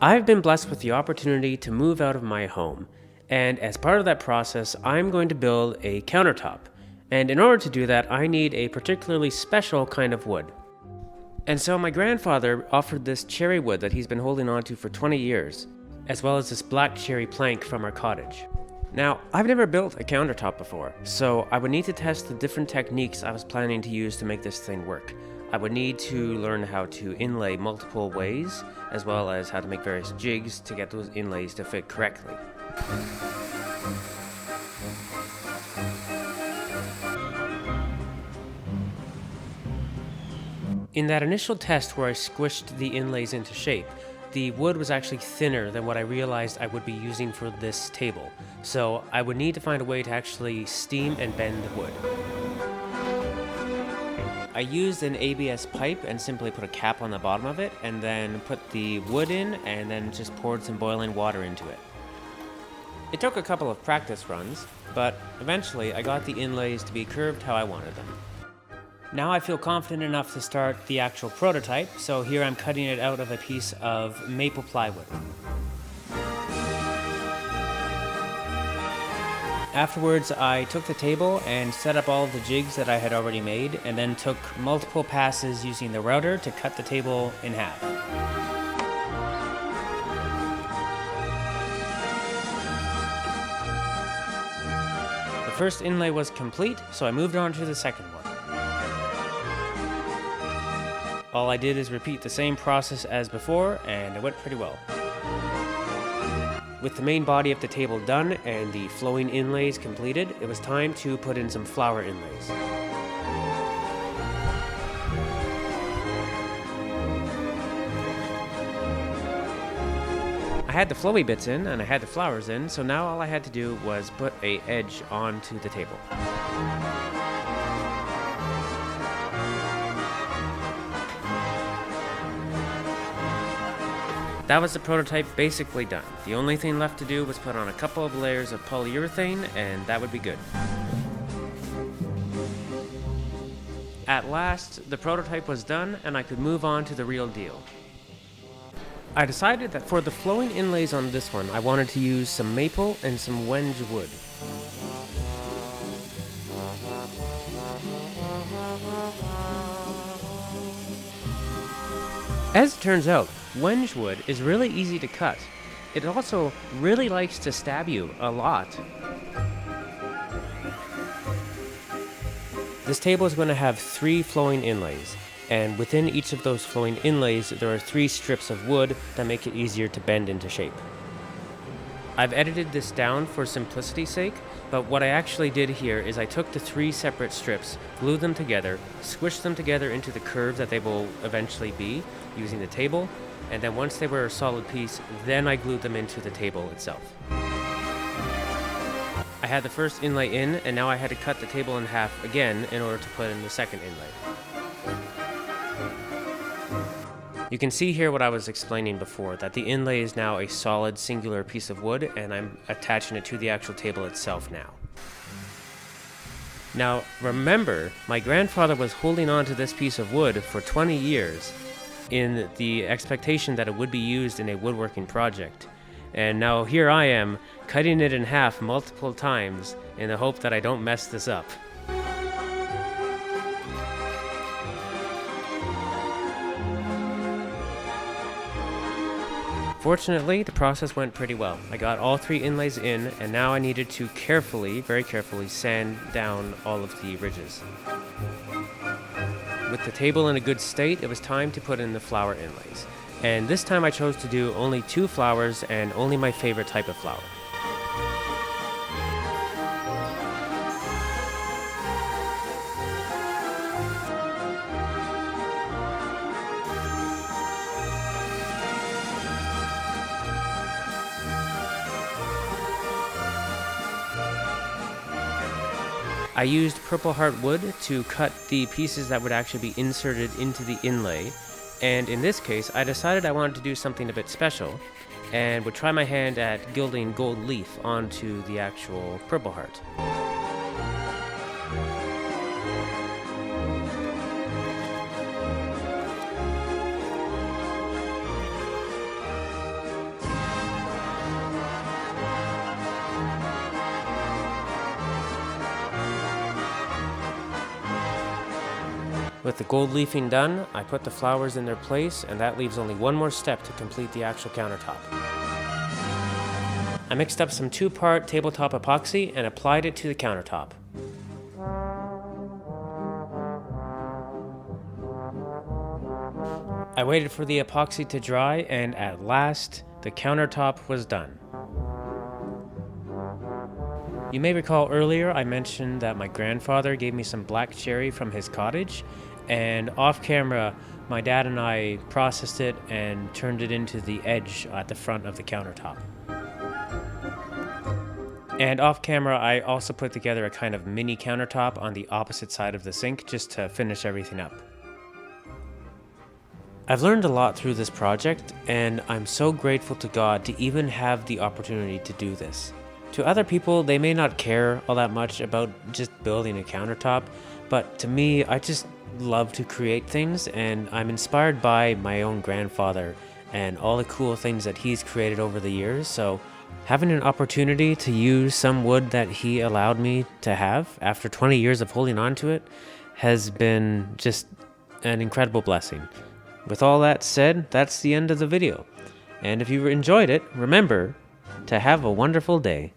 I've been blessed with the opportunity to move out of my home, and as part of that process, I'm going to build a countertop. And in order to do that, I need a particularly special kind of wood. And so my grandfather offered this cherry wood that he's been holding on to for 20 years, as well as this black cherry plank from our cottage. Now, I've never built a countertop before, so I would need to test the different techniques I was planning to use to make this thing work. I would need to learn how to inlay multiple ways, as well as how to make various jigs to get those inlays to fit correctly. In that initial test where I squished the inlays into shape, the wood was actually thinner than what I realized I would be using for this table, so I would need to find a way to actually steam and bend the wood. I used an ABS pipe and simply put a cap on the bottom of it, and then put the wood in and then just poured some boiling water into it. It took a couple of practice runs, but eventually I got the inlays to be curved how I wanted them. Now I feel confident enough to start the actual prototype, so here I'm cutting it out of a piece of maple plywood. Afterwards, I took the table and set up all of the jigs that I had already made, and then took multiple passes using the router to cut the table in half. The first inlay was complete, so I moved on to the second one. All I did is repeat the same process as before, and it went pretty well. With the main body of the table done and the flowing inlays completed, it was time to put in some flower inlays. I had the flowy bits in and I had the flowers in, so now all I had to do was put an edge onto the table. That was the prototype basically done. The only thing left to do was put on a couple of layers of polyurethane, and that would be good. At last, the prototype was done and I could move on to the real deal. I decided that for the flowing inlays on this one, I wanted to use some maple and some wenge wood. As it turns out, wenge wood is really easy to cut. It also really likes to stab you a lot. This table is going to have 3 flowing inlays, and within each of those flowing inlays there are 3 strips of wood that make it easier to bend into shape. I've edited this down for simplicity's sake, but what I actually did here is I took the 3 separate strips, glued them together, squished them together into the curve that they will eventually be using the table, and then once they were a solid piece, then I glued them into the table itself. I had the first inlay in, and now I had to cut the table in half again in order to put in the second inlay. You can see here what I was explaining before, that the inlay is now a solid singular piece of wood, and I'm attaching it to the actual table itself now. Now, remember, my grandfather was holding on to this piece of wood for 20 years in the expectation that it would be used in a woodworking project. And now here I am, cutting it in half multiple times in the hope that I don't mess this up. Fortunately, the process went pretty well. I got all 3 inlays in, and now I needed to very carefully sand down all of the ridges. With the table in a good state, it was time to put in the flower inlays. And this time I chose to do only 2 flowers and only my favorite type of flower. I used Purple Heart wood to cut the pieces that would actually be inserted into the inlay, and in this case I decided I wanted to do something a bit special and would try my hand at gilding gold leaf onto the actual Purple Heart. With the gold leafing done, I put the flowers in their place, and that leaves only one more step to complete the actual countertop. I mixed up some 2-part tabletop epoxy and applied it to the countertop. I waited for the epoxy to dry, and at last, the countertop was done. You may recall earlier I mentioned that my grandfather gave me some black cherry from his cottage, and off camera, my dad and I processed it and turned it into the edge at the front of the countertop. And off camera, I also put together a kind of mini countertop on the opposite side of the sink just to finish everything up. I've learned a lot through this project, and I'm so grateful to God to even have the opportunity to do this. To other people, they may not care all that much about just building a countertop, but to me, I just love to create things, and I'm inspired by my own grandfather and all the cool things that he's created over the years. So having an opportunity to use some wood that he allowed me to have after 20 years of holding on to it has been just an incredible blessing. With all that said, that's the end of the video. And if you enjoyed it, remember to have a wonderful day.